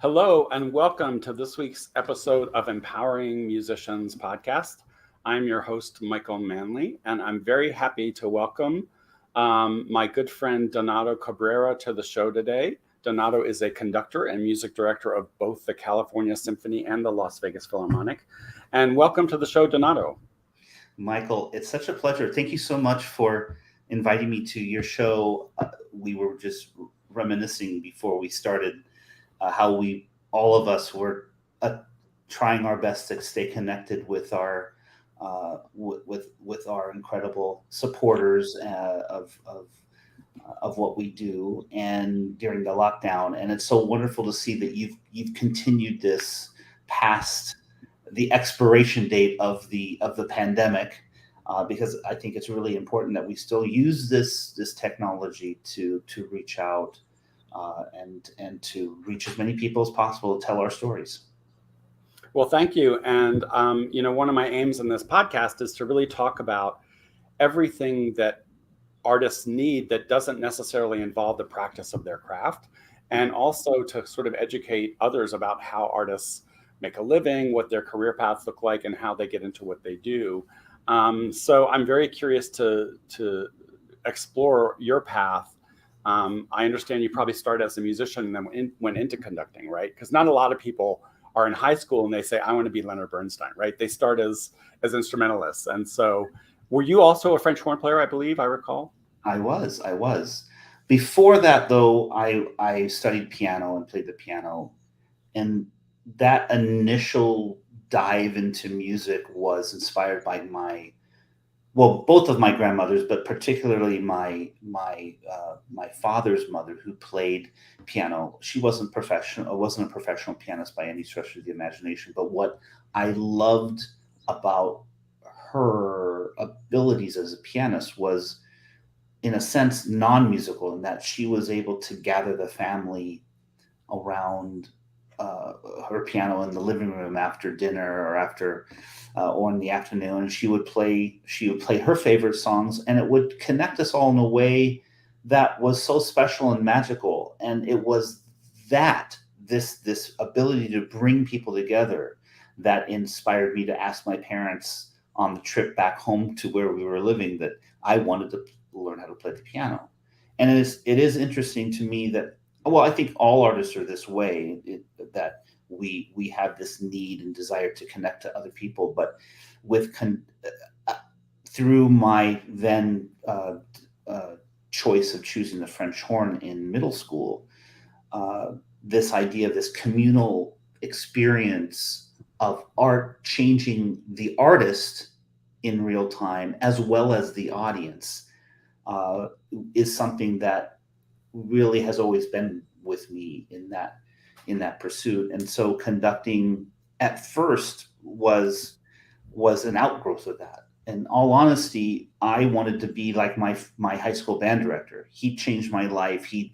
Hello, and welcome to this week's episode of Empowering Musicians podcast. I'm your host, Michael Manley, and I'm very happy to welcome my good friend Donato Cabrera to the show today. Donato is a conductor and music director of both the California Symphony and the Las Vegas Philharmonic. And welcome to the show, Donato. Michael, it's such a pleasure. Thank you so much for inviting me to your show. We were just reminiscing before we started how all of us were trying our best to stay connected with our with our incredible supporters of what we do, and during the lockdown. And it's so wonderful to see that you've continued this past the expiration date of the pandemic, because I think it's really important that we still use this technology to reach out and to reach as many people as possible to tell our stories. Well, thank you. And, one of my aims in this podcast is to really talk about everything that artists need that doesn't necessarily involve the practice of their craft, and also to sort of educate others about how artists make a living, what their career paths look like, and how they get into what they do. So I'm very curious to explore your path. I understand you probably started as a musician and then went into conducting, right? Because not a lot of people are in high school and they say, I want to be Leonard Bernstein, right? They start as instrumentalists. And so were you also a French horn player, I believe, I recall? I was. Before that, though, I studied piano and played the piano. And that initial dive into music was inspired by both of my grandmothers, but particularly my father's mother, who played piano. She wasn't a professional pianist by any stretch of the imagination. But what I loved about her abilities as a pianist was, in a sense, non-musical, in that she was able to gather the family around her piano in the living room after dinner or in the afternoon, and she would play her favorite songs, and it would connect us all in a way that was so special and magical. And it was this ability to bring people together that inspired me to ask my parents on the trip back home to where we were living that I wanted to learn how to play the piano. And it is interesting to me that, well, I think all artists are this way, that we have this need and desire to connect to other people. But through my then choice of choosing the French horn in middle school, this idea of this communal experience of art changing the artist in real time as well as the audience is something that really has always been with me in that pursuit. And so conducting at first was an outgrowth of that. In all honesty, I wanted to be like my high school band director. He changed my life. He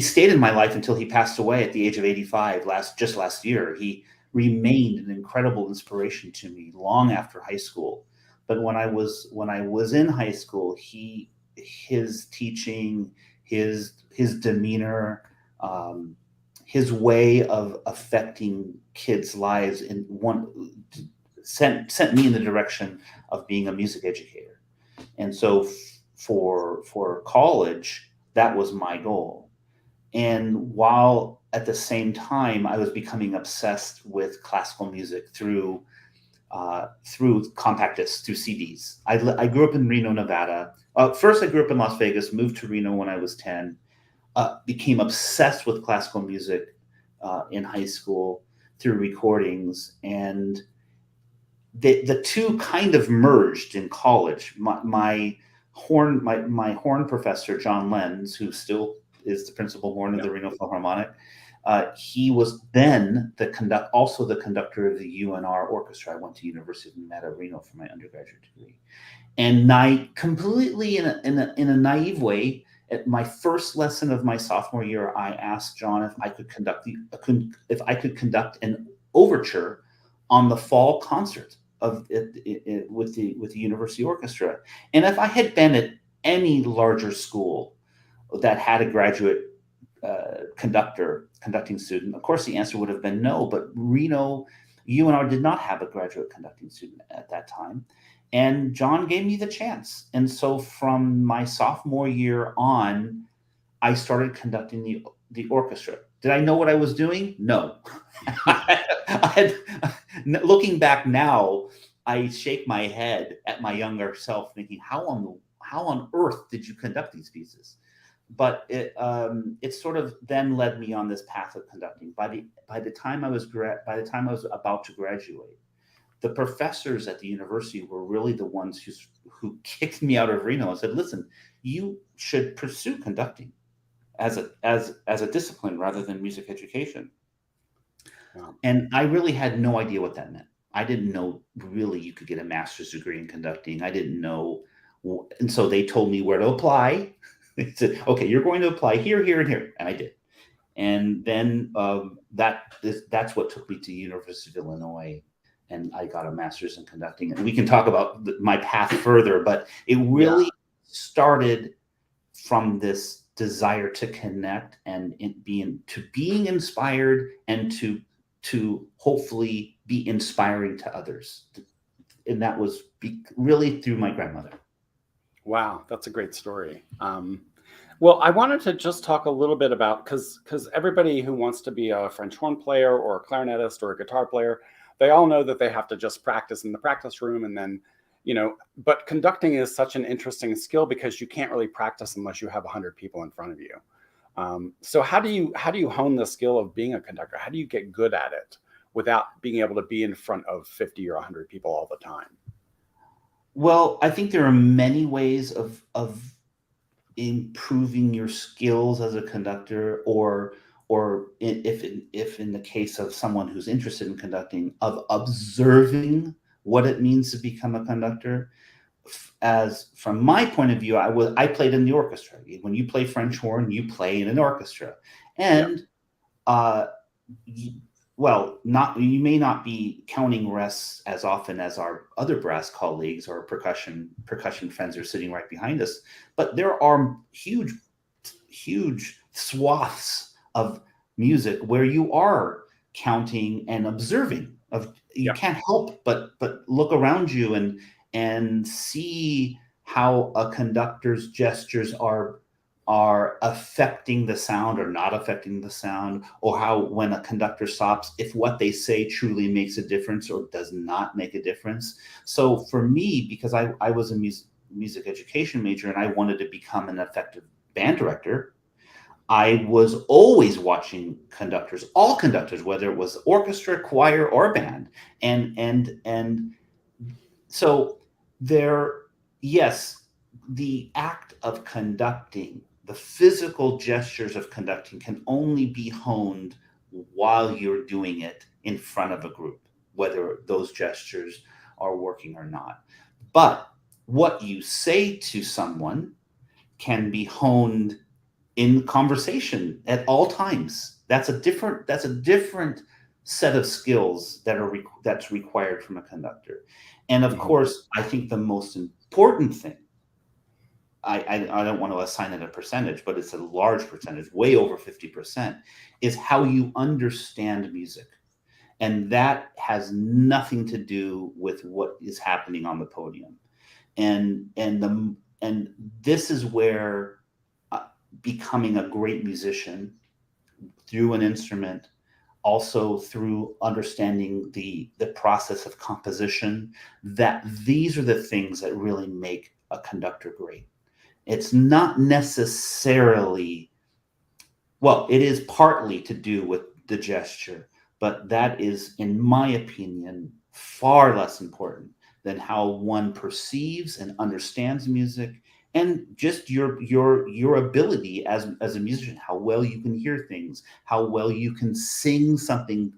stayed in my life until he passed away at the age of 85 last year. He remained an incredible inspiration to me long after high school. But when I was in high school, his teaching, his demeanor, his way of affecting kids' lives sent me in the direction of being a music educator. And so for college, that was my goal. And while at the same time I was becoming obsessed with classical music through compact discs, through CDs. I grew up in Reno, Nevada. First, I grew up in Las Vegas, moved to Reno when I was 10, became obsessed with classical music in high school through recordings. And the two kind of merged in college. My horn professor, John Lenz, who still is the principal horn of the Reno Philharmonic, he was then also the conductor of the UNR orchestra. I went to University of Nevada, Reno for my undergraduate degree. And completely in a naive way, at my first lesson of my sophomore year, I asked John if I could conduct an overture on the fall concert with the university orchestra. And if I had been at any larger school that had a graduate conducting student? Of course, the answer would have been no. But Reno UNR did not have a graduate conducting student at that time, and John gave me the chance. And so from my sophomore year on, I started conducting the orchestra. Did I know what I was doing? No. Looking back now, I shake my head at my younger self, thinking, how on earth did you conduct these pieces? But it sort of then led me on this path of conducting. By the time I was about to graduate, the professors at the university were really the ones who kicked me out of Reno and said, "Listen, you should pursue conducting as a discipline rather than music education." Wow. And I really had no idea what that meant. I didn't know really you could get a master's degree in conducting. I didn't know. And so they told me where to apply. They said, "Okay, you're going to apply here, here, and here." And I did. And then that's what took me to University of Illinois. And I got a master's in conducting. And we can talk about my path further, but it really started from this desire to connect and being inspired and to hopefully be inspiring to others. And that was really through my grandmother. Wow, that's a great story. Well, I wanted to just talk a little bit about, because everybody who wants to be a French horn player or a clarinetist or a guitar player, they all know that they have to just practice in the practice room, and then, but conducting is such an interesting skill because you can't really practice unless you have 100 people in front of you. So how do you hone the skill of being a conductor? How do you get good at it without being able to be in front of 50 or 100 people all the time? Well, I think there are many ways of improving your skills as a conductor, or if in the case of someone who's interested in conducting, of observing what it means to become a conductor. As from my point of view, I played in the orchestra. When you play French horn, you play in an orchestra, and well, you may not be counting rests as often as our other brass colleagues or percussion friends are sitting right behind us, but there are huge swaths of music where you are counting and observing. You can't help but look around you and see how a conductor's gestures are affecting the sound or not affecting the sound, or how when a conductor stops, if what they say truly makes a difference or does not make a difference. So for me, because I was a music education major and I wanted to become an effective band director, I was always watching conductors, all conductors, whether it was orchestra, choir, or band. And so yes, the act of conducting, the physical gestures of conducting can only be honed while you're doing it in front of a group, whether those gestures are working or not. But what you say to someone can be honed in conversation at all times. That's a different set of skills that's required from a conductor. And of course, I think the most important thing, I don't want to assign it a percentage, but it's a large percentage, way over 50%, is how you understand music. And that has nothing to do with what is happening on the podium. And this is where becoming a great musician through an instrument, also through understanding the process of composition, that these are the things that really make a conductor great. It's not necessarily, well, it is partly to do with the gesture, but that is, in my opinion, far less important than how one perceives and understands music, and just your ability as a musician, how well you can hear things, how well you can sing something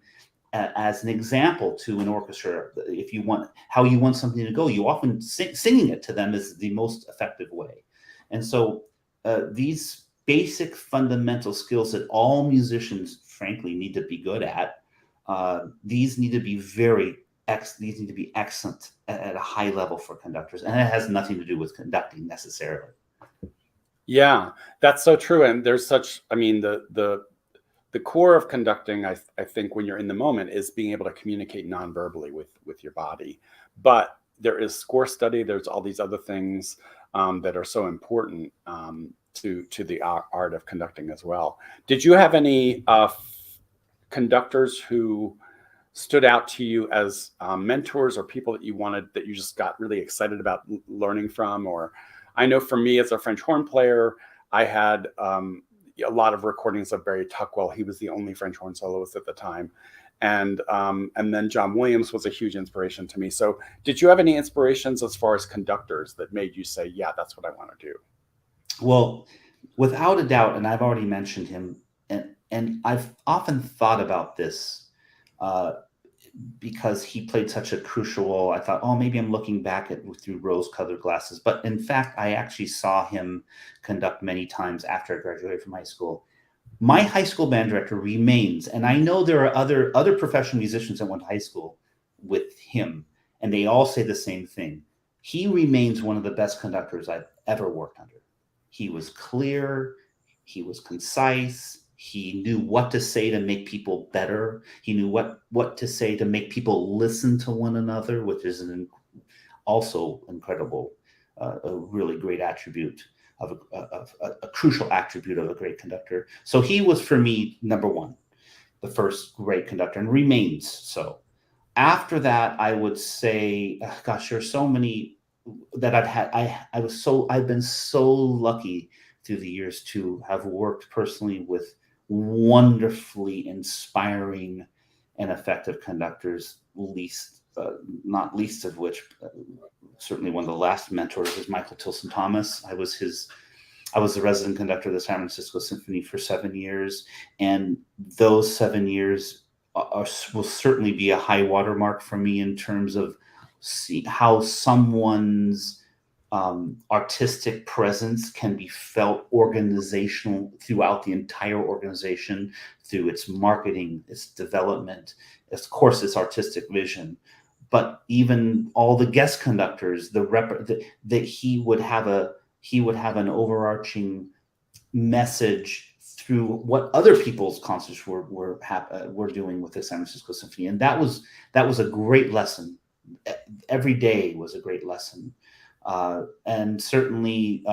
as an example to an orchestra. If you want, how you want something to go, you often singing it to them is the most effective way. And so these basic fundamental skills that all musicians, frankly, need to be good at, these need to be these need to be excellent at a high level for conductors, and it has nothing to do with conducting necessarily. Yeah, that's so true. And there's such, I mean, the core of conducting, I think, when you're in the moment, is being able to communicate non-verbally with your body. But there is score study. There's all these other things that are so important to the art of conducting as well. Did you have any conductors who stood out to you as mentors, or people that you wanted, that you just got really excited about learning from? Or I know for me as a French horn player, I had a lot of recordings of Barry Tuckwell. He was the only French horn soloist at the time. And then John Williams was a huge inspiration to me. So did you have any inspirations as far as conductors that made you say, yeah, that's what I want to do? Well, without a doubt, and I've already mentioned him, and I've often thought about this uh, because he played such a crucial role. I thought, oh, maybe I'm looking back at through rose-colored glasses, but in fact, I actually saw him conduct many times after I graduated from high school. My high school band director remains, and I know there are other professional musicians that went to high school with him, and they all say the same thing. He remains one of the best conductors I've ever worked under. He was clear, he was concise, he knew what to say to make people better. He knew what to say to make people listen to one another, which is also incredible, a really great attribute of a crucial attribute of a great conductor. So he was for me number one, the first great conductor, and remains so. After that, I would say, gosh, there's so many that I've had. I've been so lucky through the years to have worked personally with wonderfully inspiring and effective conductors. Not least of which, certainly one of the last mentors is Michael Tilson Thomas. I was the resident conductor of the San Francisco Symphony for 7 years, and those 7 years will certainly be a high watermark for me in terms of how someone's artistic presence can be felt organizational throughout the entire organization, through its marketing, its development, of course, its artistic vision. But even all the guest conductors, that he would have an overarching message through what other people's concerts were doing with the San Francisco Symphony, and that was a great lesson. Every day was a great lesson, and certainly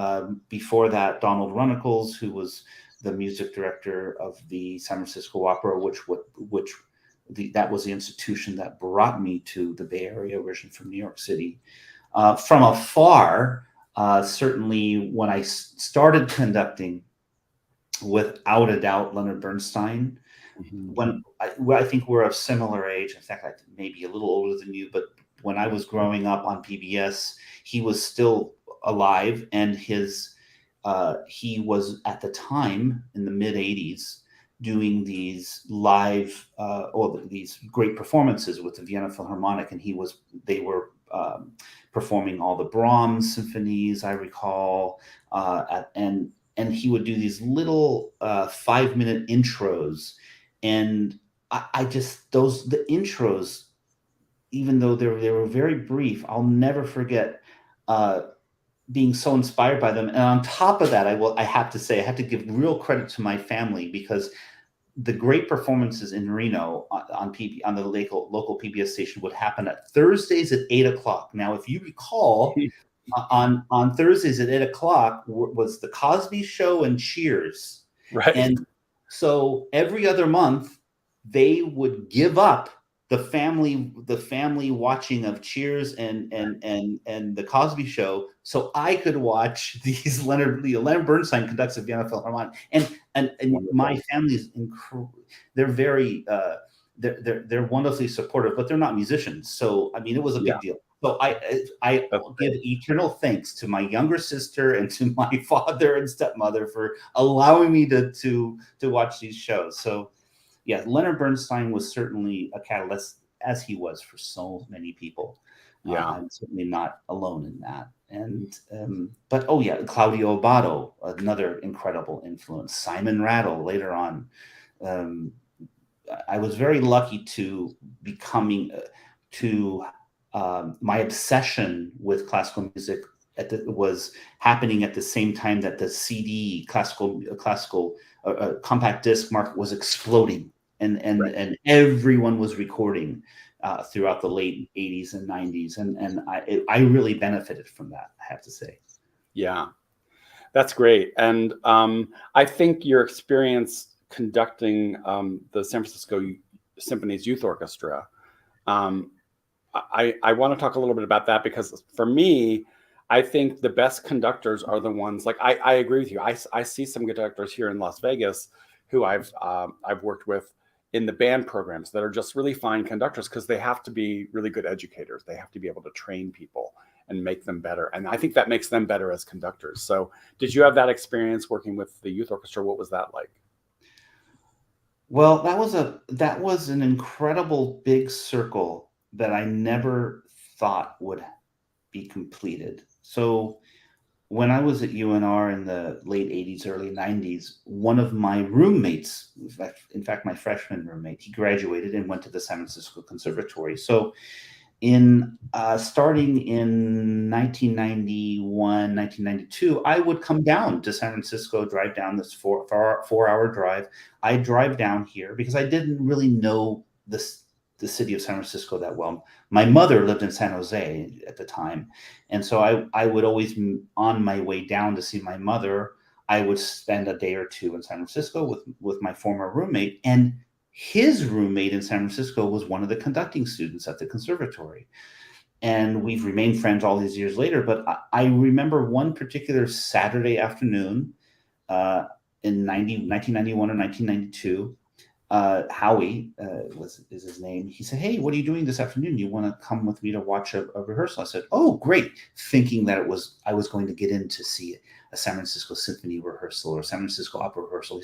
before that, Donald Runnicles, who was the music director of the San Francisco Opera, that was the institution that brought me to the Bay Area, originally from New York City. From afar, certainly when I started conducting, without a doubt, Leonard Bernstein. Mm-hmm. I think we're of similar age. In fact, I maybe a little older than you, but when I was growing up on PBS, he was still alive, and he was at the time in the mid '80s doing these live or these great performances with the Vienna Philharmonic, and they were performing all the Brahms symphonies, I recall, and he would do these little 5-minute intros, and I just the intros, even though they were very brief, I'll never forget being so inspired by them. And on top of that, I have to say, I have to give real credit to my family, because the great performances in Reno on the local PBS station would happen at Thursdays at 8 o'clock. Now, if you recall, on Thursdays at 8 o'clock was the Cosby Show and Cheers, Right. and so every other month they would give up the family watching of Cheers and the Cosby Show, so I could watch these Leonard Bernstein conducts at Vienna Philharmonic, and my family's they're very they're wonderfully supportive, but they're not musicians, so I mean it was a Yeah, big deal. So I that's give great. eternal thanks to my younger sister and to my father and stepmother for allowing me to watch these shows. So yeah, Leonard Bernstein was certainly a catalyst, as he was for so many people. Yeah. I'm certainly not alone in that. And but oh yeah, Claudio Abbado, another incredible influence. Simon Rattle later on. Um, I was very lucky to becoming to my obsession with classical music was happening at the same time that the CD classical compact disc market was exploding, Right. and everyone was recording throughout the late 80s and 90s, and I really benefited from that, I have to say. Yeah, that's great. And I think your experience conducting the San Francisco Symphony's youth orchestra, um, I want to talk a little bit about that, because for me, I think the best conductors are the ones, like I agree with you. I see some conductors here in Las Vegas who I've worked with in the band programs that are just really fine conductors, because they have to be really good educators. They have to be able to train people and make them better. And I think that makes them better as conductors. So did you have that experience working with the youth orchestra? What was that like? Well, that was an incredible big circle that I never thought would be completed. So when I was at UNR in the late 80s, early 90s, one of my roommates, in fact, my freshman roommate, he graduated and went to the San Francisco Conservatory. So in starting in 1991, 1992, I would come down to San Francisco, drive down this 4 hour drive. I drive down here because I didn't really know the city of San Francisco that well. My mother lived in San Jose at the time, and so I would always, on my way down to see my mother, I would spend a day or two in San Francisco with my former roommate, and his roommate in San Francisco was one of the conducting students at the conservatory. And we've remained friends all these years later. But I remember one particular Saturday afternoon in 1991 or 1992. Howie is his name. He said, "Hey, what are you doing this afternoon? You want to come with me to watch a rehearsal?" I said, "Oh, great," thinking that I was going to get in to see a San Francisco Symphony rehearsal or San Francisco Opera rehearsal.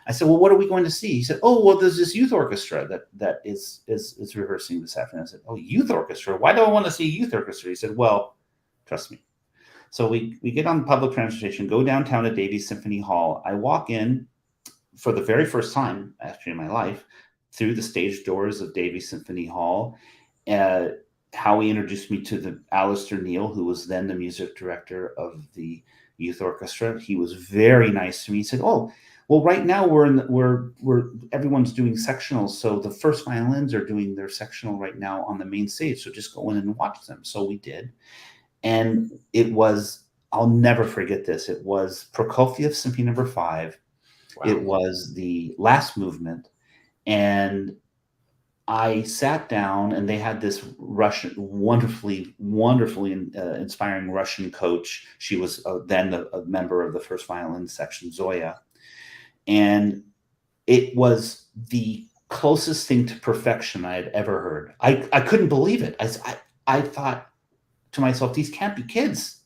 I said, "Well, what are we going to see?" He said, "Oh, well, there's this youth orchestra that is rehearsing this afternoon." I said, "Oh, youth orchestra? Why do I want to see a youth orchestra?" He said, "Well, trust me." So we get on public transportation, go downtown to Davies Symphony Hall. I walk in for the very first time, actually, in my life, through the stage doors of Davies Symphony Hall. Uh, Howie introduced me to the Alistair Neal, who was then the music director of the youth orchestra. He was very nice to me. He said, "Oh, well, right now we're everyone's doing sectionals, so the first violins are doing their sectional right now on the main stage. So just go in and watch them." So we did, and it was, I'll never forget this. It was Prokofiev's Symphony Number 5. It Wow. was the last movement, and I sat down, and they had this Russian, wonderfully inspiring Russian coach. She was then a member of the first violin section, Zoya, and it was the closest thing to perfection I had ever heard. I couldn't believe it. I thought to myself, these can't be kids.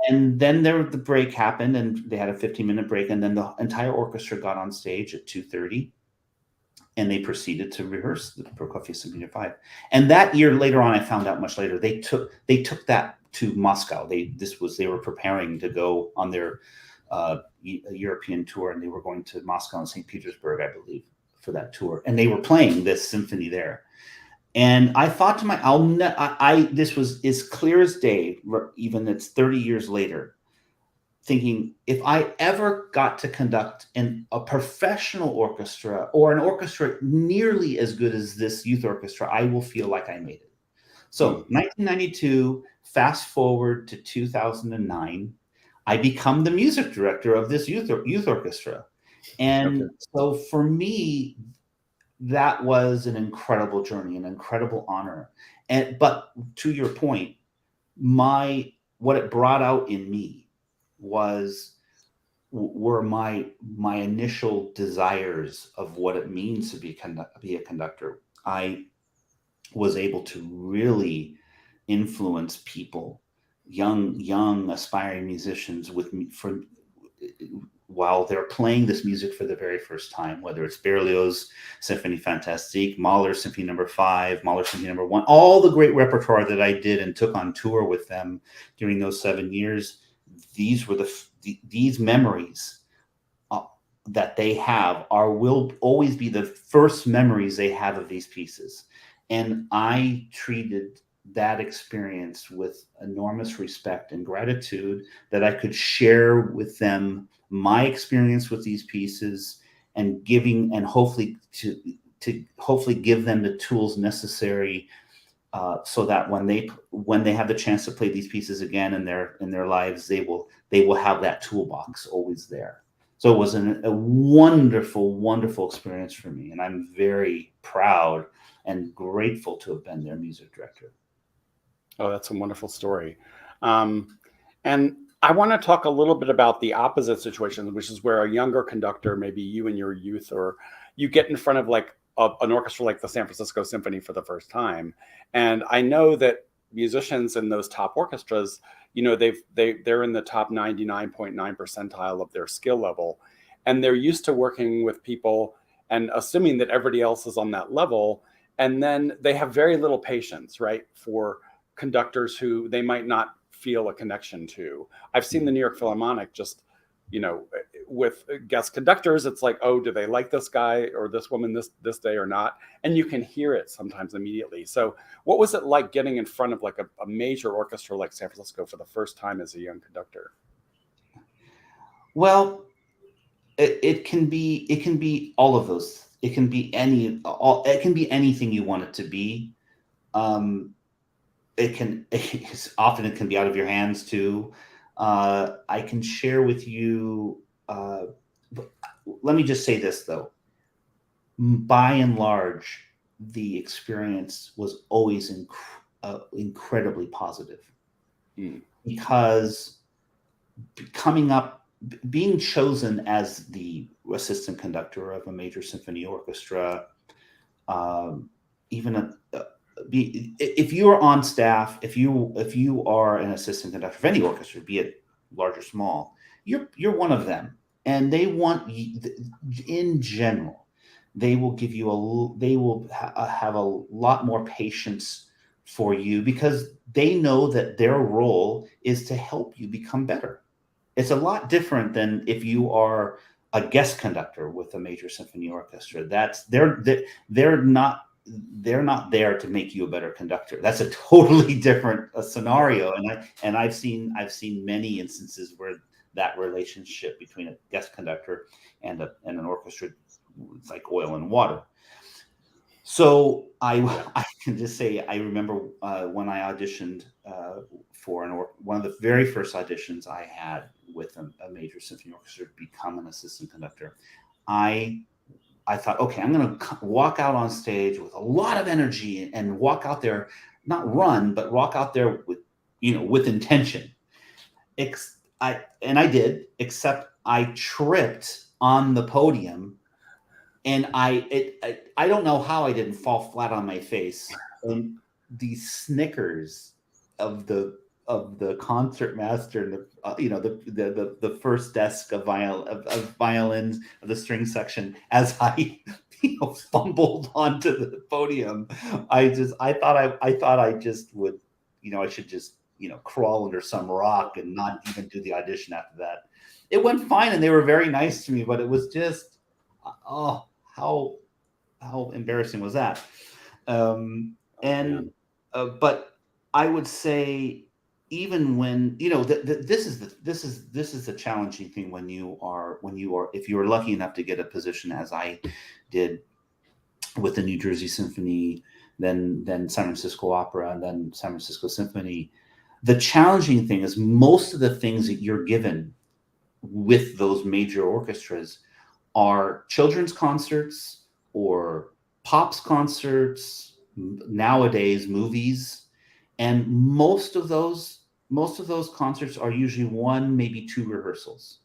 And then the break happened, and they had a 15-minute break, and then the entire orchestra got on stage at 2:30, and they proceeded to rehearse the Prokofiev Symphony 5. And that year, later on, I found out much later, they took that to Moscow. They were preparing to go on their European tour, and they were going to Moscow and St. Petersburg, I believe, for that tour, and they were playing this symphony there. And I thought to this was as clear as day, even it's 30 years later, thinking, if I ever got to conduct a professional orchestra or an orchestra nearly as good as this youth orchestra, I will feel like I made it. So 1992, fast forward to 2009, I become the music director of this youth orchestra. Okay. And so for me, that was an incredible journey, an incredible honor. But to your point, what it brought out in me was were my initial desires of what it means to be a conductor. I was able to really influence people, young aspiring musicians, with me for while they're playing this music for the very first time, whether it's Berlioz Symphony Fantastique, Mahler Symphony Number 5, Mahler Symphony Number 1, all the great repertoire that I did and took on tour with them during those 7 years. These were these memories that they have will always be the first memories they have of these pieces. And I treated that experience with enormous respect and gratitude, that I could share with them my experience with these pieces, and giving, and hopefully to hopefully give them the tools necessary, so that when they have the chance to play these pieces again in their lives, they will have that toolbox always there. So it was a wonderful, wonderful experience for me, and I'm very proud and grateful to have been their music director. Oh, that's a wonderful story. And I want to talk a little bit about the opposite situation, which is where a younger conductor, maybe you in your youth, or you get in front of like an orchestra like the San Francisco Symphony for the first time. And I know that musicians in those top orchestras, they're in the top 99.9 percentile of their skill level, and they're used to working with people and assuming that everybody else is on that level. And then they have very little patience, right, for conductors who they might not feel a connection to. I've seen the New York Philharmonic just, with guest conductors, it's like, oh, do they like this guy or this woman this day or not? And you can hear it sometimes immediately. So what was it like getting in front of like a major orchestra like San Francisco for the first time as a young conductor? Well, it can be all of those. It can be it can be anything you want it to be. Um, often it can be out of your hands too. I can share with you. Let me just say this though. By and large, the experience was always incredibly positive, Mm. because coming up, being chosen as the assistant conductor of a major symphony orchestra, um, even if you are on staff, if you are an assistant conductor of any orchestra, be it large or small, you're one of them, and they want you, in general, they will give you they will have a lot more patience for you, because they know that their role is to help you become better. It's a lot different than if you are a guest conductor with a major symphony orchestra. That's they're not they're not there to make you a better conductor. That's a totally different scenario. And I've seen many instances where that relationship between a guest conductor and an orchestra, it's like oil and water. So Yeah. I can just say I remember when I auditioned for one of the very first auditions I had with a major symphony orchestra to become an assistant conductor. I I thought, okay, I'm going to walk out on stage with a lot of energy and walk out there, not run, but walk out there with, with intention. And I did, except I tripped on the podium, and I don't know how I didn't fall flat on my face. And the snickers of the concert master, and the first desk of violins of the string section, as I fumbled onto the podium. I thought I just would, I should just crawl under some rock and not even do the audition after that. It went fine, and they were very nice to me, but it was just, oh, how embarrassing was that? Oh And man. but I would say, even when this is the challenging thing when you are, if you are lucky enough to get a position, as I did with the New Jersey Symphony, then San Francisco Opera, and then San Francisco Symphony. The challenging thing is, most of the things that you're given with those major orchestras are children's concerts or pops concerts, nowadays movies, and most of those concerts are usually one, maybe two rehearsals.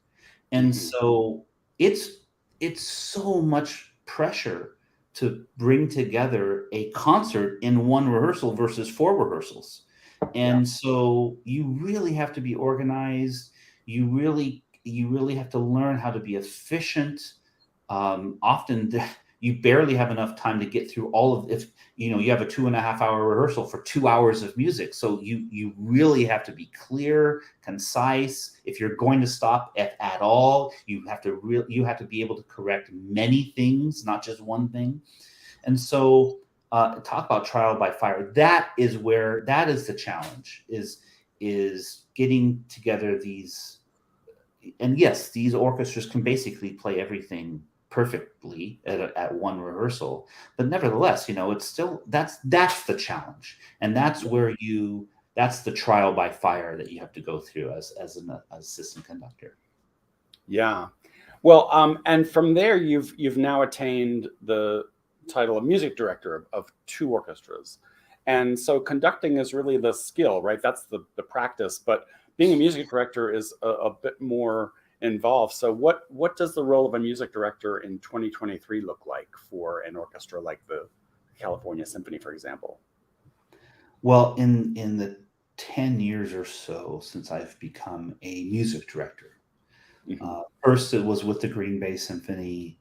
And Hmm. so it's it's so much pressure to bring together a concert in one rehearsal versus four rehearsals. Yeah. And so you really have to be organized. You really have to learn how to be efficient. Often you barely have enough time to get through all of, if you have a 2.5 hour rehearsal for 2 hours of music. So you really have to be clear, concise. If you're going to stop at all, you have to be able to correct many things, not just one thing. And so talk about trial by fire. That is the challenge, is getting together these. And yes, these orchestras can basically play everything perfectly at one rehearsal, but nevertheless, it's still, that's the challenge, and that's the trial by fire that you have to go through as an assistant conductor. Yeah. Well, and from there, you've now attained the title of music director of two orchestras, and so conducting is really the skill, right? That's the practice, but being a music director is a bit more involved. So, what does the role of a music director in 2023 look like for an orchestra like the California Symphony, for example? Well, in the 10 years or so since I've become a music director, Hmm. first it was with the Green Bay Symphony,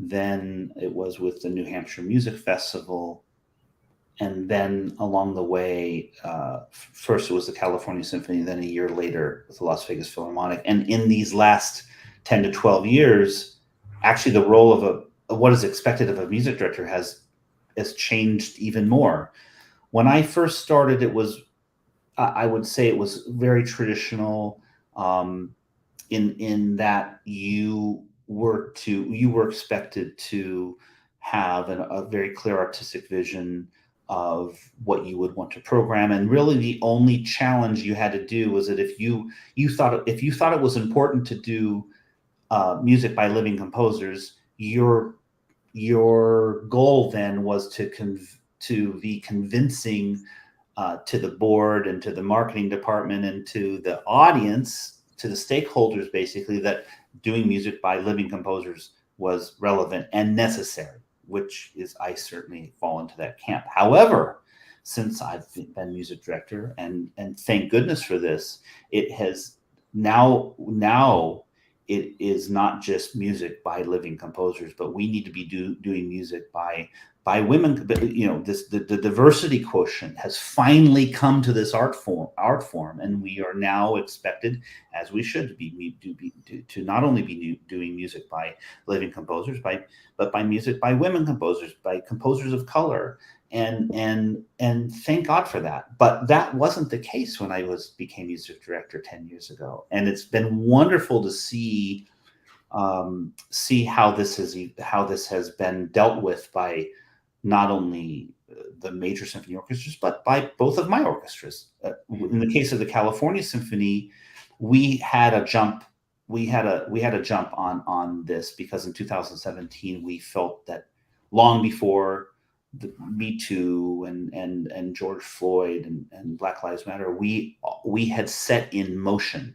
then it was with the New Hampshire Music Festival, and then along the way, first it was the California Symphony, then a year later with the Las Vegas Philharmonic. And in these last 10 to 12 years, actually the role of what is expected of a music director has changed even more. When I first started, I would say it was very traditional, in that you were expected to have a very clear artistic vision of what you would want to program, and really the only challenge you had to do was that if you thought it was important to do music by living composers, your goal then was to be convincing to the board and to the marketing department and to the audience, to the stakeholders, basically, that doing music by living composers was relevant and necessary, which is, I certainly fall into that camp. However, since I've been music director, and thank goodness for this, it has now it is not just music by living composers, but we need to be doing music by women. The diversity quotient has finally come to this art form, and we are now expected, as we should be, to not only be doing music by living composers, but by music by women composers, by composers of color, and thank God for that. But that wasn't the case when I became music director 10 years ago, and it's been wonderful to see how this has been dealt with by not only the major symphony orchestras, but by both of my orchestras. In the case of the California Symphony, we had a jump. We had a jump on this because in 2017 we felt that, long before the Me Too and George Floyd and Black Lives Matter, we had set in motion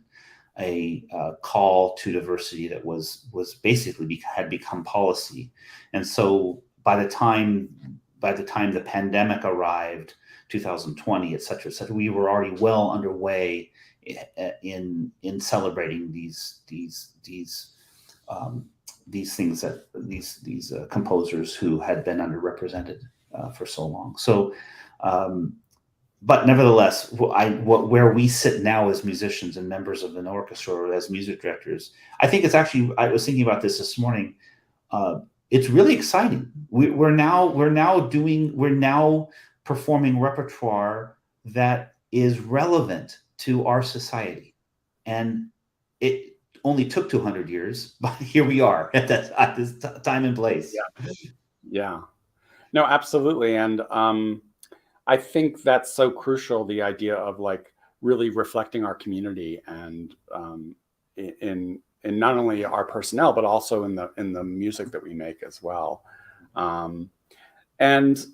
a call to diversity that was basically had become policy. And so by the time the pandemic arrived, 2020, et cetera, we were already well underway in celebrating these things, that these composers who had been underrepresented for so long. So, but nevertheless, where we sit now as musicians and members of an orchestra, or as music directors, I think it's actually. I was thinking about this morning. It's really exciting. We're now performing repertoire that is relevant to our society, and it only took 200 years, but here we are at this time and place. Yeah. Yeah. No, absolutely. And I think that's so crucial, the idea of like really reflecting our community, and in not only our personnel, but also in the music that we make as well. Um, and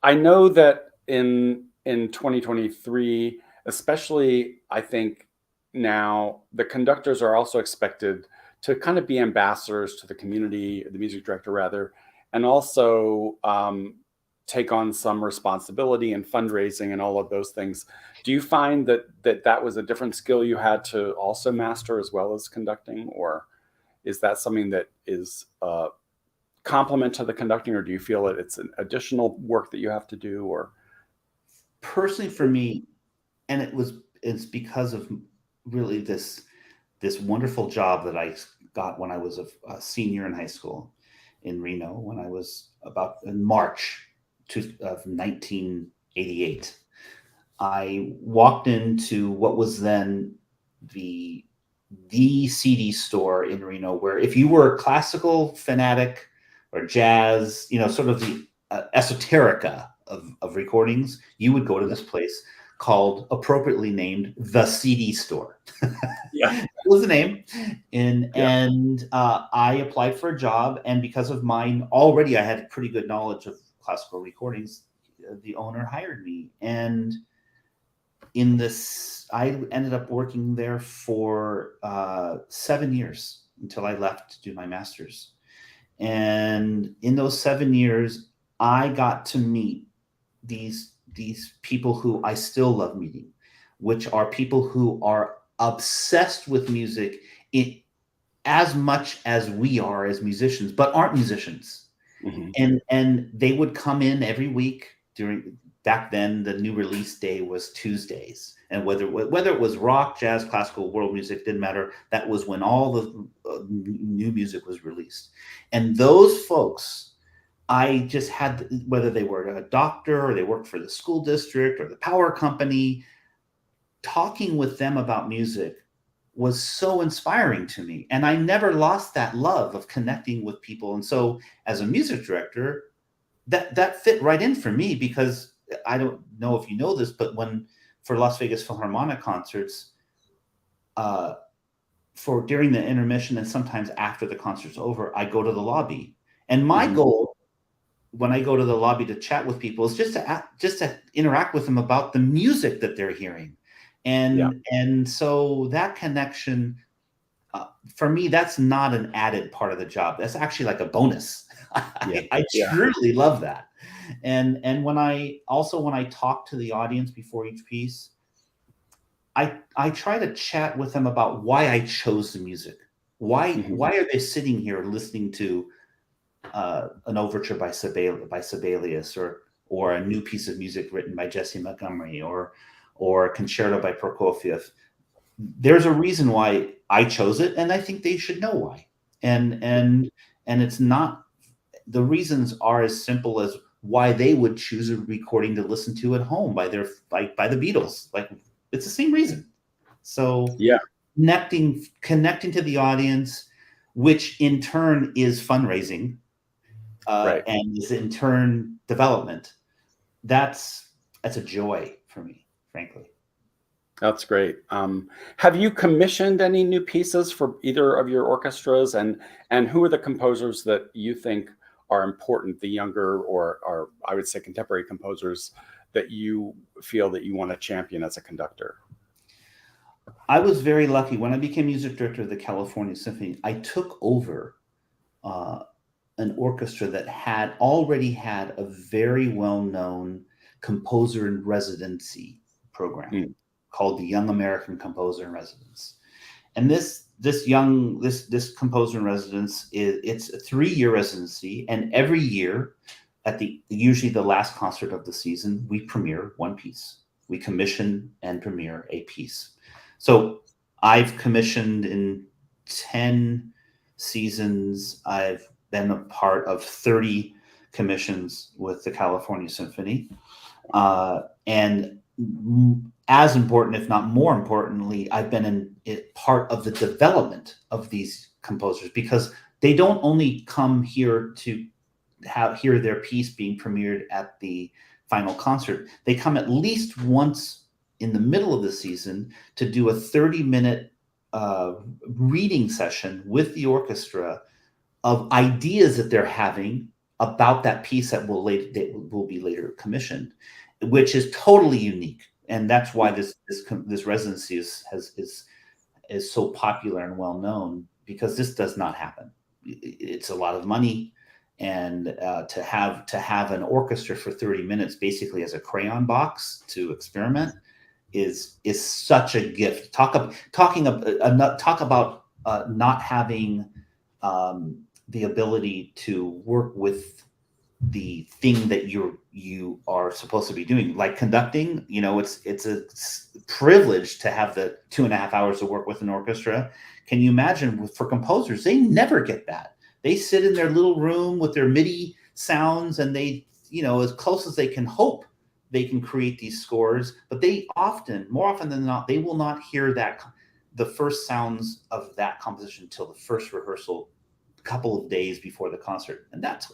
I know that in 2023, especially, I think now the conductors are also expected to kind of be ambassadors to the community, the music director rather, and also take on some responsibility and fundraising and all of those things. Do you find that was a different skill you had to also master as well as conducting, or is that something that is a complement to the conducting, or do you feel that it's an additional work that you have to do? Or Personally, for me, and it's because of really this wonderful job that I got when I was a senior in high school in Reno, when I was about in March of 1988. I walked into what was then the CD store in Reno, where if you were a classical fanatic or jazz, sort of the esoterica of recordings, you would go to this place called, appropriately named, the CD store. Yeah. That was the name. And Yeah. I applied for a job, and because of mine already, I had pretty good knowledge of classical recordings. The owner hired me, and I ended up working there for 7 years until I left to do my master's. And in those 7 years, I got to meet these people who I still love meeting, which are people who are obsessed with music as much as we are as musicians, but aren't musicians. Hmm. And they would come in every week. Back then, the new release day was Tuesdays, and whether it was rock, jazz, classical, world music, didn't matter. That was when all the new music was released. And those folks, I just had, whether they were a doctor or they worked for the school district or the power company, talking with them about music was so inspiring to me. And I never lost that love of connecting with people. And so as a music director, that fit right in for me, because I don't know if you know this, but for Las Vegas Philharmonic concerts, for during the intermission and sometimes after the concert's over, I go to the lobby. And my Hmm. goal when I go to the lobby to chat with people is just to interact with them about the music that they're hearing. Yeah. And so that connection, for me, that's not an added part of the job. That's actually like a bonus. Yeah. I Yeah. truly love that. And when I talk to the audience before each piece, I try to chat with them about why I chose the music. Hmm. Why are they sitting here listening to an overture by Sibelius, or a new piece of music written by Jesse Montgomery, or a concerto by Prokofiev? There's a reason why I chose it, and I think they should know why. And it's not, the reasons are as simple as why they would choose a recording to listen to at home by the Beatles. Like, it's the same reason. So Yeah. connecting to the audience, which in turn is fundraising, Right. and is in turn development. That's a joy for me, frankly. That's great. Have you commissioned any new pieces for either of your orchestras, and who are the composers that you think are important, the younger or I would say contemporary composers that you feel that you want to champion as a conductor? I was very lucky when I became music director of the California Symphony. I took over uh, an orchestra that had already had a very well-known composer in residency program Mm. called the Young American Composer in Residence. And this composer in residence, it's a 3-year residency, and every year at usually the last concert of the season, we premiere one piece. We commission and premiere a piece. So I've commissioned in 10 seasons. I've been a part of 30 commissions with the California Symphony. And as important, if not more importantly, I've been part of the development of these composers, because they don't only come here to hear their piece being premiered at the final concert. They come at least once in the middle of the season to do a 30-minute reading session with the orchestra of ideas that they're having about that piece that will be later commissioned, which is totally unique. And that's why this residency is so popular and well known, because this does not happen. It's a lot of money, and to have an orchestra for 30 minutes, basically as a crayon box to experiment, is such a gift. Talk about not having the ability to work with the thing that you are supposed to be doing, like conducting. It's a privilege to have the 2.5 hours to work with an orchestra. Can you imagine, for composers, they never get that. They sit in their little room with their MIDI sounds, and they as close as they can hope they can create these scores, but they more often than not, they will not hear the first sounds of that composition until the first rehearsal, a couple of days before the concert, and that's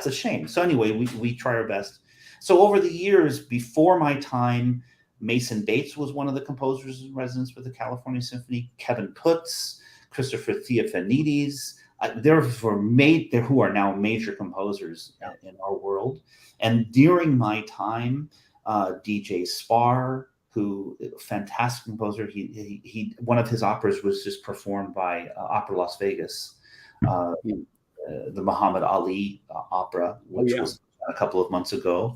a shame. So anyway, we try our best. So over the years, before my time, Mason Bates was one of the composers in residence with the California Symphony. Kevin Putz, Christopher Theophanides. There who are now major composers in our world. And during my time, DJ Spar, who fantastic composer, he one of his operas was just performed by Opera Las Vegas, the Muhammad Ali opera, which was a couple of months ago.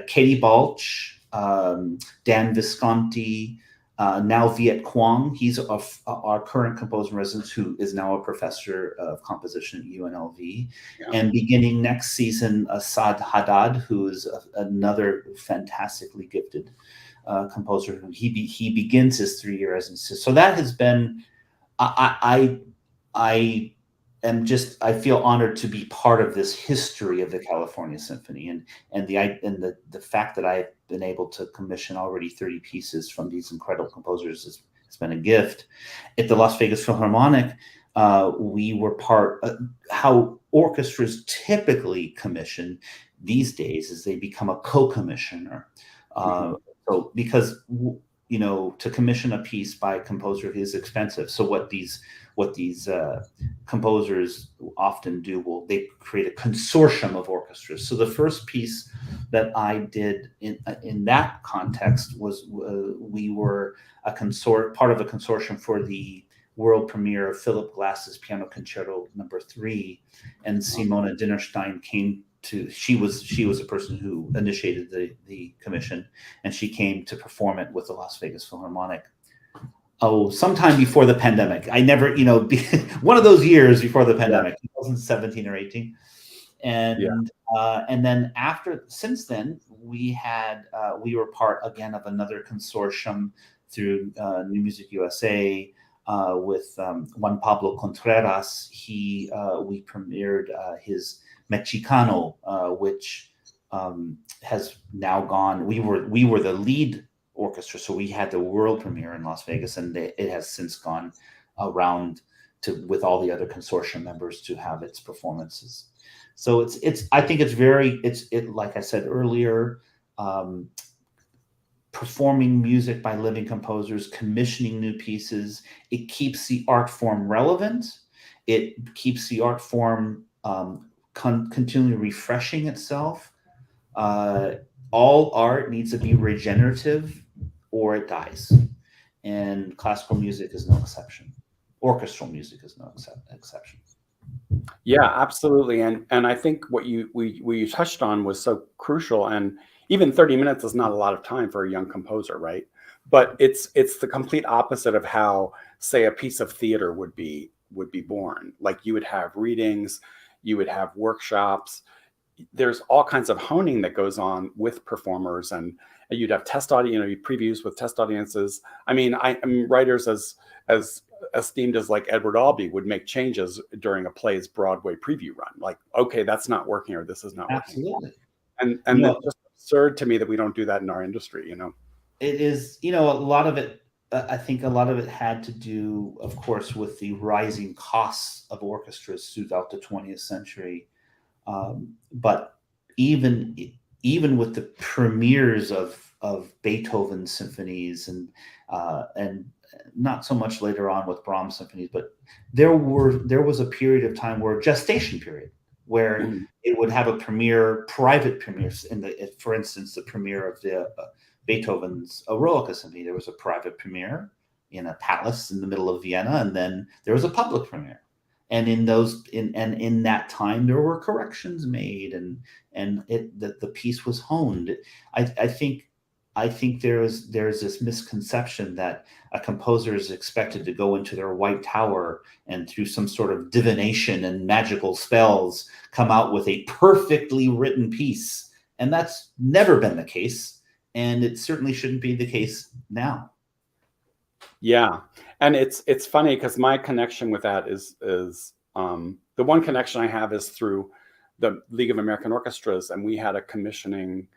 Katie Balch, Dan Visconti, now Viet Quang. He's our current composer in residence, who is now a professor of composition at UNLV. Yeah. And beginning next season, Asad Haddad, who is another fantastically gifted composer. He begins his 3-year residency. So that has been, I feel honored to be part of this history of the California Symphony, and the fact that I've been able to commission already 30 pieces from these incredible composers has been a gift. At the Las Vegas Philharmonic, we were part of how orchestras typically commission these days is they become a co-commissioner. So because to commission a piece by a composer is expensive. So what these composers often do, they create a consortium of orchestras. So the first piece that I did in that context was we were part of a consortium for the world premiere of Philip Glass's Piano Concerto No. 3, and Simona Dinnerstein came to. She was a person who initiated the commission, and she came to perform it with the Las Vegas Philharmonic. Sometime before the pandemic. I never, one of those years before the pandemic, 2017 or 18. And then since then, we were part again of another consortium through New Music USA with Juan Pablo Contreras. We premiered his Mexicano, which has now gone. We were the lead orchestra, so we had the world premiere in Las Vegas, and it has since gone around with all the other consortium members to have its performances. So I think it's like I said earlier, performing music by living composers, commissioning new pieces. It keeps the art form relevant. It keeps the art form continually refreshing itself. All art needs to be regenerative, or it dies, and classical music is no exception. Orchestral music is no exception. Yeah, absolutely, and I think what you touched on was so crucial. And even 30 minutes is not a lot of time for a young composer, right? But it's the complete opposite of how, say, a piece of theater would be born. Like, you would have readings, you would have workshops. There's all kinds of honing that goes on with performers, and you'd have test audience, previews with test audiences. I mean, writers as esteemed as like Edward Albee would make changes during a play's Broadway preview run. Like, okay, that's not working, or this is not working. Absolutely. And it's just absurd to me that we don't do that in our industry. It is. A lot of it. I think a lot of it had to do, of course, with the rising costs of orchestras throughout the 20th century. But even with the premieres of Beethoven's symphonies and not so much later on with Brahms symphonies, but there was a period of time gestation period where it would have a private premieres. For instance, the premiere of the Beethoven's Eroica Symphony, there was a private premiere in a palace in the middle of Vienna, and then there was a public premiere. And in that time, there were corrections made, and the piece was honed. I think there's this misconception that a composer is expected to go into their white tower and through some sort of divination and magical spells come out with a perfectly written piece, and that's never been the case, and it certainly shouldn't be the case now. Yeah, and it's funny because my connection with that is the one connection I have is through the League of American Orchestras, and we had a commissioning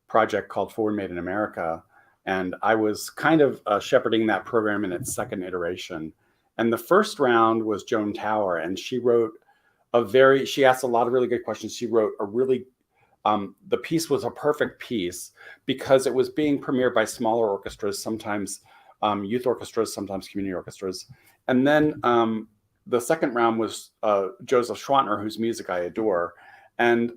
project called Forward Made in America. And I was kind of shepherding that program in its second iteration. And the first round was Joan Tower, and she asked a lot of really good questions. She wrote a really, the piece was a perfect piece because it was being premiered by smaller orchestras, sometimes youth orchestras, sometimes community orchestras. And then the second round was Joseph Schwantner, whose music I adore. And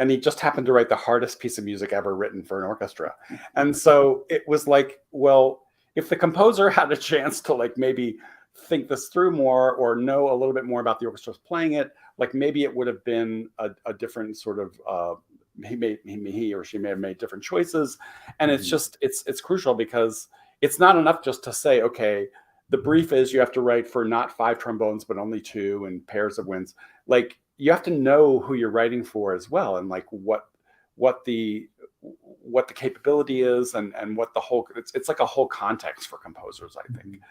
he just happened to write the hardest piece of music ever written for an orchestra. And so it was like, well, if the composer had a chance to like maybe think this through more or know a little bit more about the orchestras playing it, like maybe it would have been a different sort of, he or she may have made different choices. And it's just, it's crucial because it's not enough just to say, okay, the brief is you have to write for not 5 trombones, but only 2 and pairs of winds. Like you have to know who you're writing for as well. And like what the capability is and what the whole, it's like a whole context for composers, I think.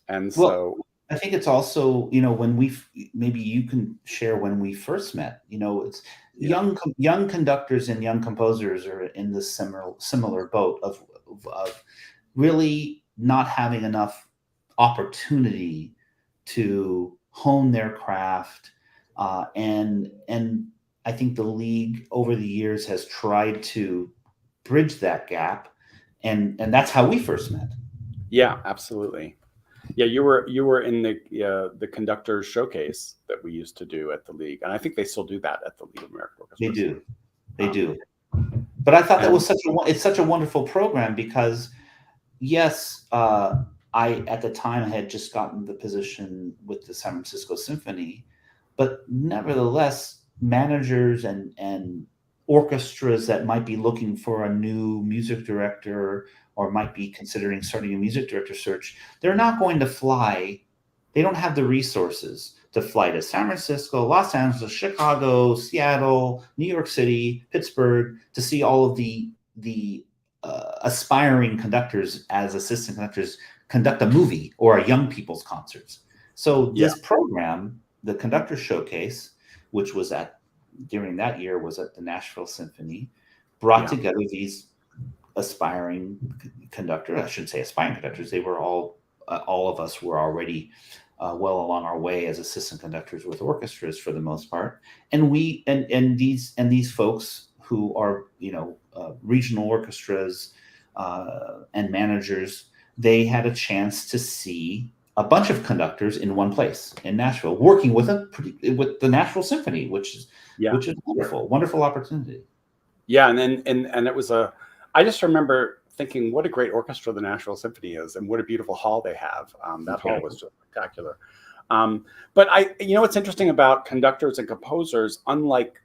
And so I think it's also, when maybe you can share when we first met, it's young conductors and young composers are in this similar boat of really not having enough opportunity to hone their craft. And I think the League over the years has tried to bridge that gap. And that's how we first met. Yeah, absolutely. Yeah, you were in the conductors showcase that we used to do at the League, and I think they still do that at the League of American Orchestras. They do. But I thought that was such a wonderful program because, yes, I at the time had just gotten the position with the San Francisco Symphony, but nevertheless, managers and orchestras that might be looking for a new music director or might be considering starting a music director search, they're not going to fly. They don't have the resources to fly to San Francisco, Los Angeles, Chicago, Seattle, New York City, Pittsburgh to see all of the aspiring conductors as assistant conductors conduct a movie or a young people's concerts. So this program, the Conductor Showcase, which was during that year was at the Nashville Symphony, brought together these aspiring conductors. I shouldn't say aspiring conductors. They were all of us were already well along our way as assistant conductors with orchestras for the most part. And we and these folks who are regional orchestras and managers, they had a chance to see a bunch of conductors in one place in Nashville, working with the Nashville Symphony, which is wonderful opportunity. Yeah, and it was I just remember thinking what a great orchestra the Nashville Symphony is, and what a beautiful hall they have. That hall was just spectacular. But what's interesting about conductors and composers, unlike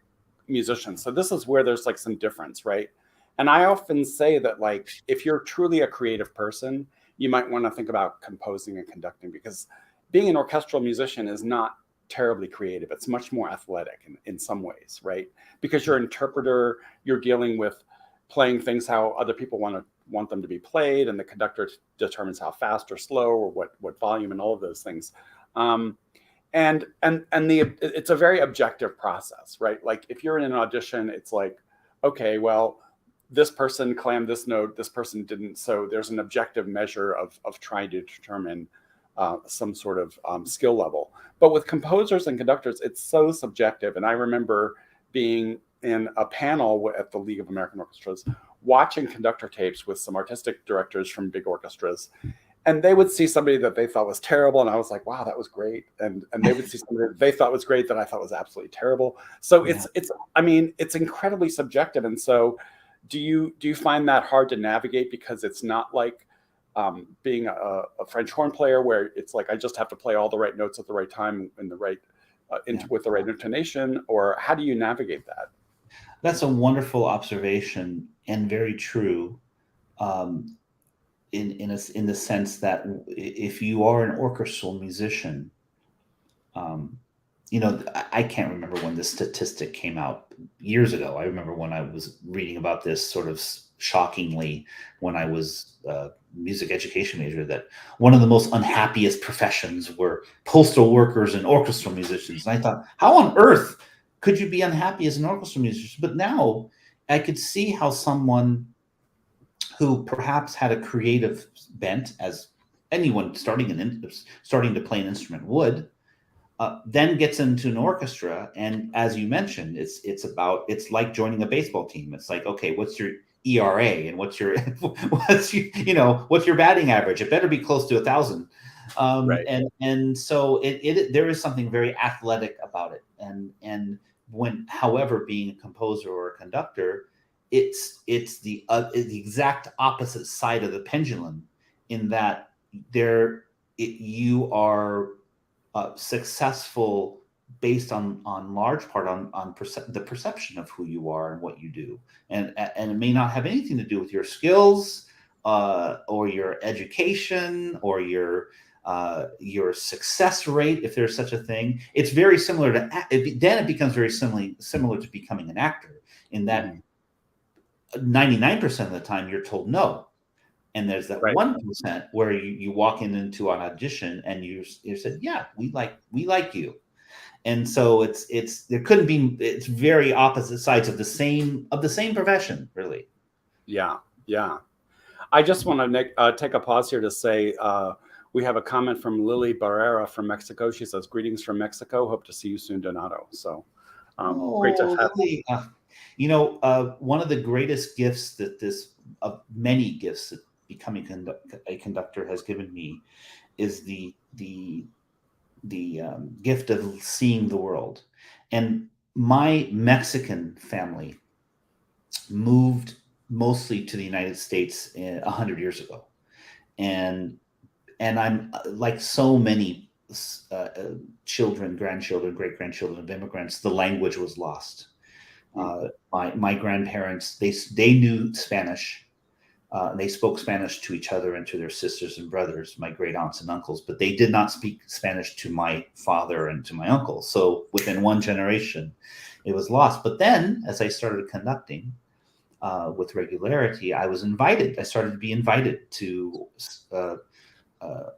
musicians. So this is where there's like some difference, right? And I often say that like if you're truly a creative person, you might want to think about composing and conducting, because being an orchestral musician is not terribly creative. It's much more athletic in some ways, right? Because you're an interpreter, you're dealing with playing things how other people want them to be played, and the conductor determines how fast or slow or what volume and all of those things. It's a very objective process, right? Like if you're in an audition, it's like, okay, well, this person clammed this note, this person didn't. So there's an objective measure of trying to determine some sort of skill level. But with composers and conductors, it's so subjective. And I remember being in a panel at the League of American Orchestras, watching conductor tapes with some artistic directors from big orchestras. And they would see somebody that they thought was terrible, and I was like, wow, that was great. And they would see somebody that they thought was great that I thought was absolutely terrible. So it's incredibly subjective. And so do you find that hard to navigate, because it's not like being a French horn player where it's like I just have to play all the right notes at the right time in the right with the right intonation? Or how do you navigate that? That's a wonderful observation and very true. In the sense that if you are an orchestral musician, I can't remember when this statistic came out years ago. I remember when I was reading about this sort of shockingly when I was a music education major, that one of the most unhappiest professions were postal workers and orchestral musicians. And I thought, how on earth could you be unhappy as an orchestra musician? But now I could see how someone who perhaps had a creative bent, as anyone starting to play an instrument would, then gets into an orchestra, and as you mentioned, it's like joining a baseball team. It's like, okay, what's your ERA and what's your what's your batting average? It better be close to 1,000. Right. And so there is something very athletic about it. And when, however, being a composer or a conductor, it's the exact opposite side of the pendulum, in that you are successful based on large part on the perception of who you are and what you do, and it may not have anything to do with your skills, or your education, or your success rate, if there's such a thing. It's very similar to then it becomes very similar to becoming an actor, in that 99% of the time you're told no. And there's that Right. 1% where you walk into an audition and you said, yeah, we like you. And so it's very opposite sides of the same profession, really. Yeah. Yeah. I just want to take a pause here to say we have a comment from Lily Barrera from Mexico. She says, "Greetings from Mexico. Hope to see you soon, Donato." So great to have. Lily, one of the greatest gifts of many gifts that becoming a conductor has given me is the gift of seeing the world. And my Mexican family moved mostly to the United States 100 years ago, and I'm like so many children, grandchildren, great grandchildren of immigrants. The language was lost. My grandparents, they knew Spanish. They spoke Spanish to each other and to their sisters and brothers, my great aunts and uncles, but they did not speak Spanish to my father and to my uncle. So within one generation, it was lost. But then, as I started conducting with regularity, I started to be invited to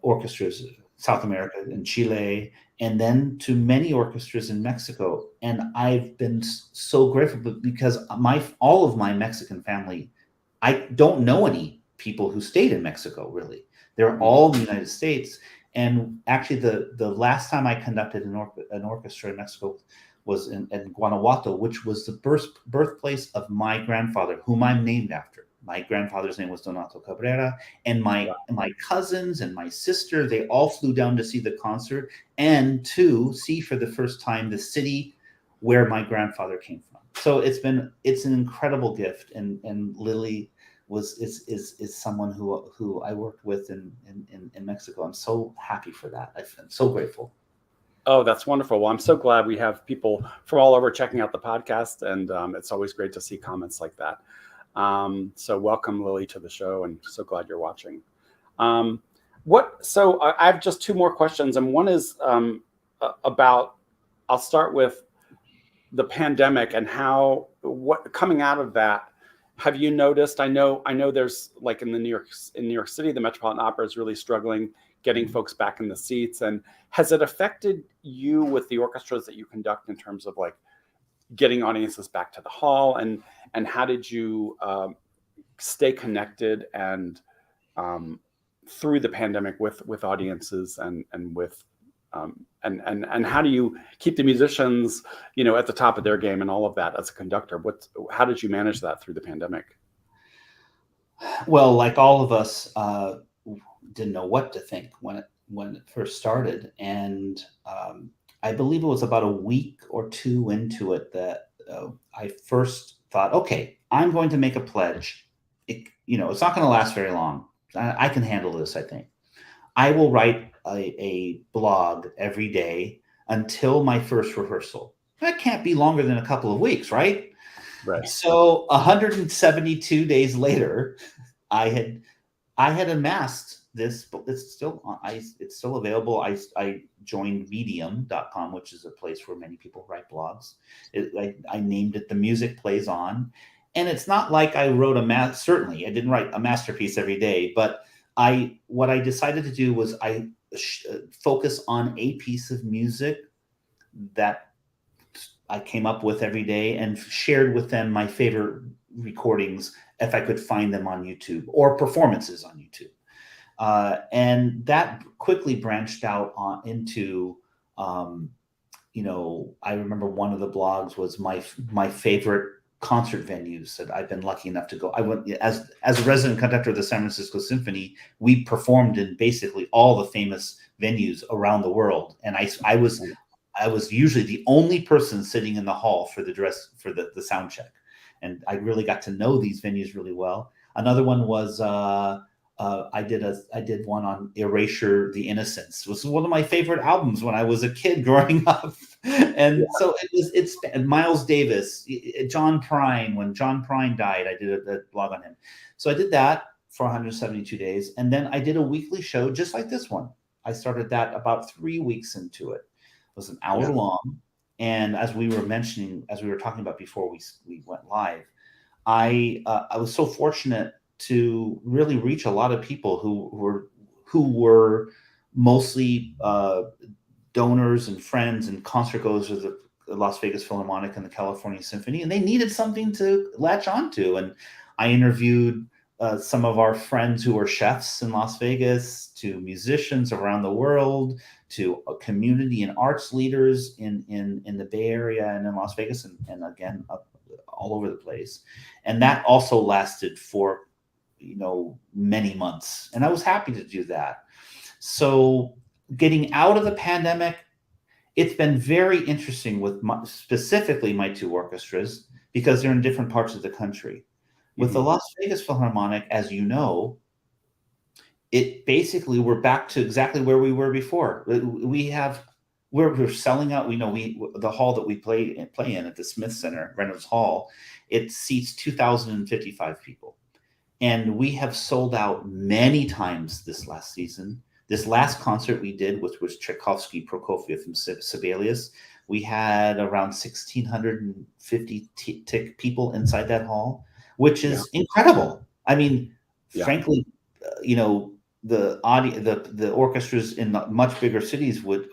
orchestras, South America and Chile, and then to many orchestras in Mexico. And I've been so grateful, because all of my Mexican family, I don't know any people who stayed in Mexico, really. They're all in the United States. And actually, the last time I conducted an orchestra in Mexico was in Guanajuato, which was the birthplace of my grandfather, whom I'm named after. My grandfather's name was Donato Cabrera, and my cousins and my sister, they all flew down to see the concert and to see for the first time the city where my grandfather came from. So it's an incredible gift, and Lily is someone who I worked with in Mexico. I'm so happy for that. I'm so grateful. Oh, that's wonderful. Well, I'm so glad we have people from all over checking out the podcast, and it's always great to see comments like that. So welcome, Lily, to the show, and so glad you're watching. So I have just two more questions, and one is about. I'll start with the pandemic and what coming out of that. Have you noticed? I know there's, like, in New York City, the Metropolitan Opera is really struggling getting folks back in the seats. And has it affected you with the orchestras that you conduct in terms of, like, getting audiences back to the hall, and how did you stay connected and through the pandemic with audiences, and with and how do you keep the musicians at the top of their game and all of that as a conductor? How did you manage that through the pandemic? Well, like all of us, didn't know what to think when it first started, and I believe it was about a week or two into it that I first thought, okay, I'm going to make a pledge. It's not going to last very long. I can handle this, I think. I will write a blog every day until my first rehearsal. That can't be longer than a couple of weeks, right? Right. So 172 days later, I had amassed this, but it's still available. I joined medium.com, which is a place where many people write blogs. I named it The Music Plays On. And it's not like I wrote certainly I didn't write a masterpiece every day, but what I decided to do was focus on a piece of music that I came up with every day and shared with them my favorite recordings if I could find them on YouTube or performances on YouTube. And that quickly branched out into, um, I remember one of the blogs was my favorite concert venues that I've been lucky enough to go. I went as a resident conductor of the San Francisco Symphony. We performed in basically all the famous venues around the world, and I was usually the only person sitting in the hall for the sound check, and I really got to know these venues really well. Another one was I did one on Erasure the Innocents. It was one of my favorite albums when I was a kid growing up, and so it's Miles Davis, John Prine. When John Prine died, I did a blog on him. So I did that for 172 days, and then I did a weekly show just like this one. I started that about 3 weeks into it. It was an hour long, and as we were talking about before we went live, I was so fortunate to really reach a lot of people who were mostly donors and friends and concert goers of the Las Vegas Philharmonic and the California Symphony, and they needed something to latch onto. And I interviewed some of our friends who were chefs in Las Vegas, to musicians around the world, to community and arts leaders in the Bay Area and in Las Vegas, and again up all over the place. And that also lasted for many months, and I was happy to do that. So getting out of the pandemic, it's been very interesting with specifically my two orchestras, because they're in different parts of the country. With the Las Vegas Philharmonic, as you know, it basically, we're back to exactly where we were before. We're selling out. The hall that we play in at the Smith Center, Reynolds Hall, it seats 2,055 people. And we have sold out many times this last season. This last concert we did, which was Tchaikovsky, Prokofiev, and Sibelius, we had around 1,650 people inside that hall, which is incredible. I mean, frankly, the orchestras in much bigger cities would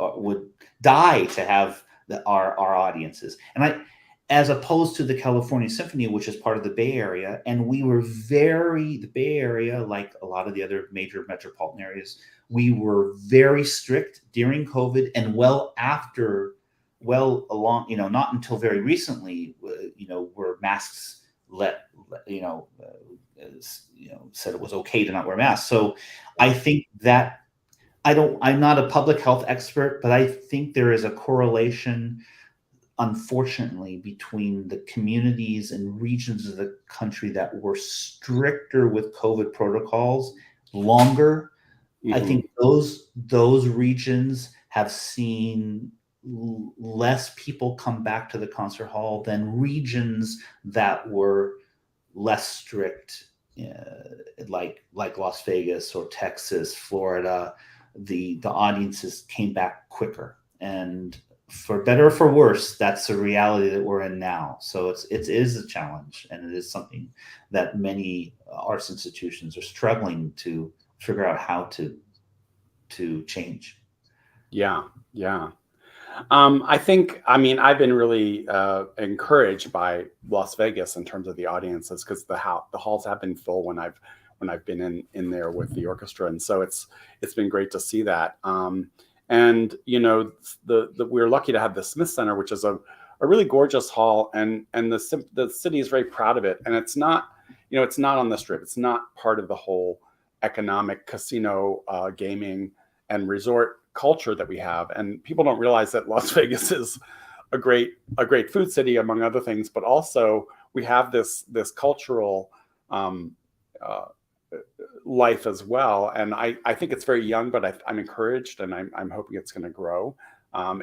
die to have our audiences. And as opposed to the California Symphony, which is part of the Bay Area. And the Bay Area, like a lot of the other major metropolitan areas, we were very strict during COVID and not until very recently, were masks said it was okay to not wear masks. So I think that I'm not a public health expert, but I think there is a correlation, unfortunately, between the communities and regions of the country that were stricter with COVID protocols longer. I think those regions have seen less people come back to the concert hall than regions that were less strict, like Las Vegas or Texas, Florida. The audiences came back quicker, and for better or for worse, that's the reality that we're in now. So it is a challenge, and it is something that many arts institutions are struggling to figure out how to change. Yeah. I've been really encouraged by Las Vegas in terms of the audiences, because the halls have been full when I've been in there with the orchestra, and so it's been great to see that. And we're lucky to have the Smith Center, which is a really gorgeous hall, and the city is very proud of it. And it's not on the Strip. It's not part of the whole economic casino, gaming, and resort culture that we have. And people don't realize that Las Vegas is a great food city, among other things, but also we have this cultural life as well. And I think it's very young, but I'm encouraged, and I'm hoping it's going to grow.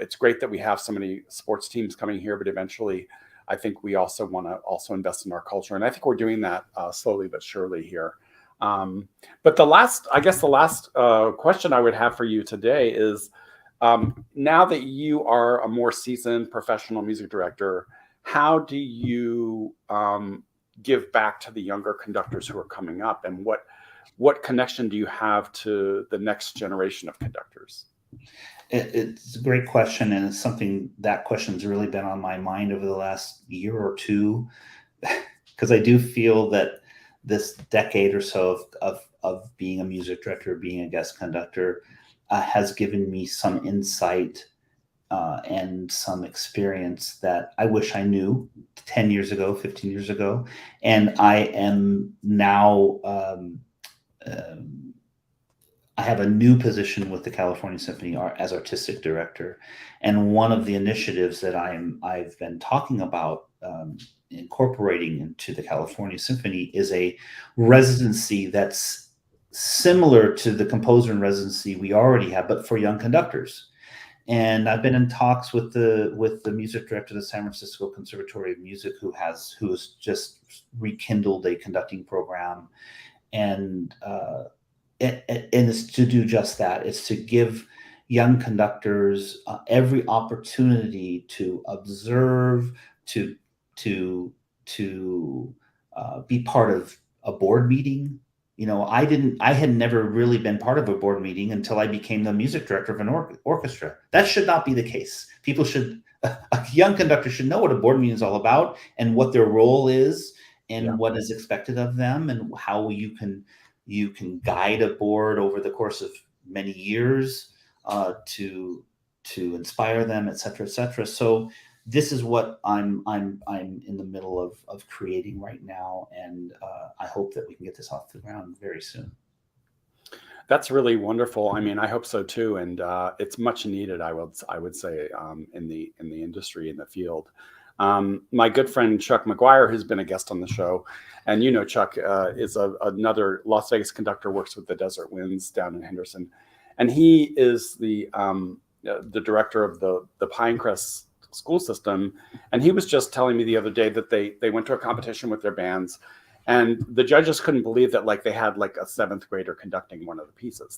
It's great that we have so many sports teams coming here, but eventually I think we also want to invest in our culture. And I think we're doing that slowly but surely here. But the last question I would have for you today is, now that you are a more seasoned professional music director, how do you give back to the younger conductors who are coming up, and what connection do you have to the next generation of conductors? It's a great question, and it's something that question's really been on my mind over the last year or two, because I do feel that this decade or so of being a music director, being a guest conductor, has given me some insight and some experience that I wish I knew 10 years ago, 15 years ago. And I am now, um, I have a new position with the California Symphony as artistic director. And one of the initiatives that I've been talking about incorporating into the California Symphony is a residency that's similar to the composer in residency we already have, but for young conductors. And I've been in talks with the music director of the San Francisco Conservatory of Music, who has just rekindled a conducting program, and it's to do just that. It's to give young conductors every opportunity to observe, to to be part of a board meeting. I had never really been part of a board meeting until I became the music director of an orchestra. That should not be the case. A young conductor should know what a board meeting is all about, and what their role is, and what is expected of them, and how you can guide a board over the course of many years to inspire them, et cetera, et cetera. So this is what I'm in the middle of creating right now, and I hope that we can get this off the ground very soon. That's really wonderful. I mean, I hope so too, and it's much needed. I would say in the industry, in the field. My good friend Chuck McGuire, who's been a guest on the show, and Chuck is another Las Vegas conductor, works with the Desert Winds down in Henderson, and he is the director of the Pinecrest school system. And he was just telling me the other day that they went to a competition with their bands, and the judges couldn't believe that they had a seventh grader conducting one of the pieces.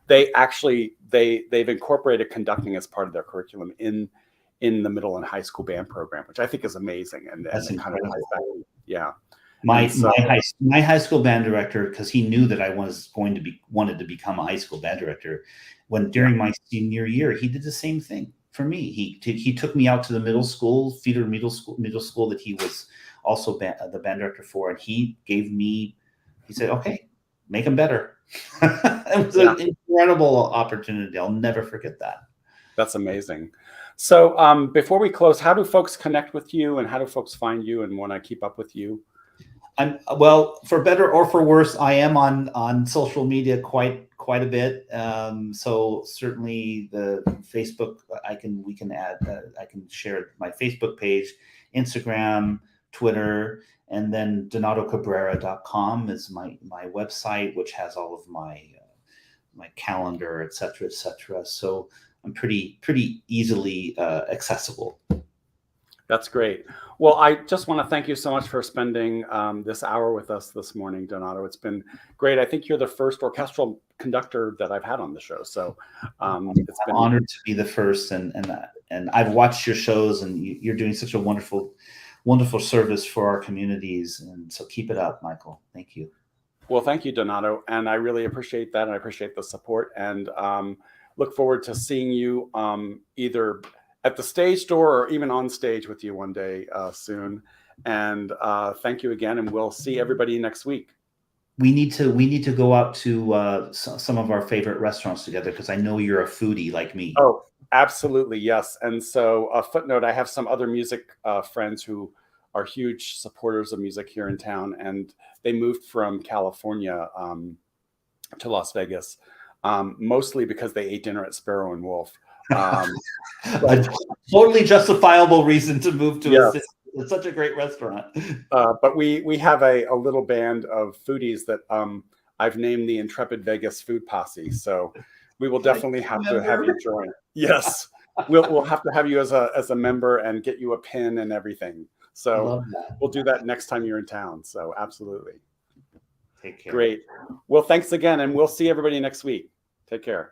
They've incorporated conducting as part of their curriculum in the middle and high school band program, which I think is amazing. And that's kind of ties back. Yeah. My high school band director, because he knew that I wanted to become a high school band director, during my senior year, he did the same thing for me. He took me out to the middle school, feeder middle school that he was also the band director for, and he said, "Okay, make them better." It was an incredible opportunity. I'll never forget that. That's amazing. So before we close, how do folks connect with you, and how do folks find you and want to keep up with you? Well, for better or for worse, I am on social media quite a bit. So certainly the Facebook, we can add, I can share my Facebook page, Instagram, Twitter, and then donatocabrera.com is my website, which has all of my calendar, et cetera, et cetera. So I'm pretty easily accessible. That's great. Well, I just want to thank you so much for spending this hour with us this morning, Donato. It's been great. I think you're the first orchestral conductor that I've had on the show. So it's been honored to be the first, and I've watched your shows, and you're doing such a wonderful service for our communities. And so keep it up, Michael. Thank you. Well, thank you, Donato. And I really appreciate that. And I appreciate the support, and look forward to seeing you either at the stage door or even on stage with you one day soon. And thank you again, and we'll see everybody next week. We need to go out to some of our favorite restaurants together, because I know you're a foodie like me. Oh, absolutely, yes. And so a footnote, I have some other music friends who are huge supporters of music here in town, and they moved from California to Las Vegas, mostly because they ate dinner at Sparrow and Wolf. A totally justifiable reason to move to it's such a great restaurant. But we have a little band of foodies that I've named the Intrepid Vegas Food Posse. So we will definitely have to have you join. Yes, we'll have to have you as a member and get you a pin and everything. So we'll do that next time you're in town. So absolutely. Take care. Great. Well, thanks again, and we'll see everybody next week. Take care.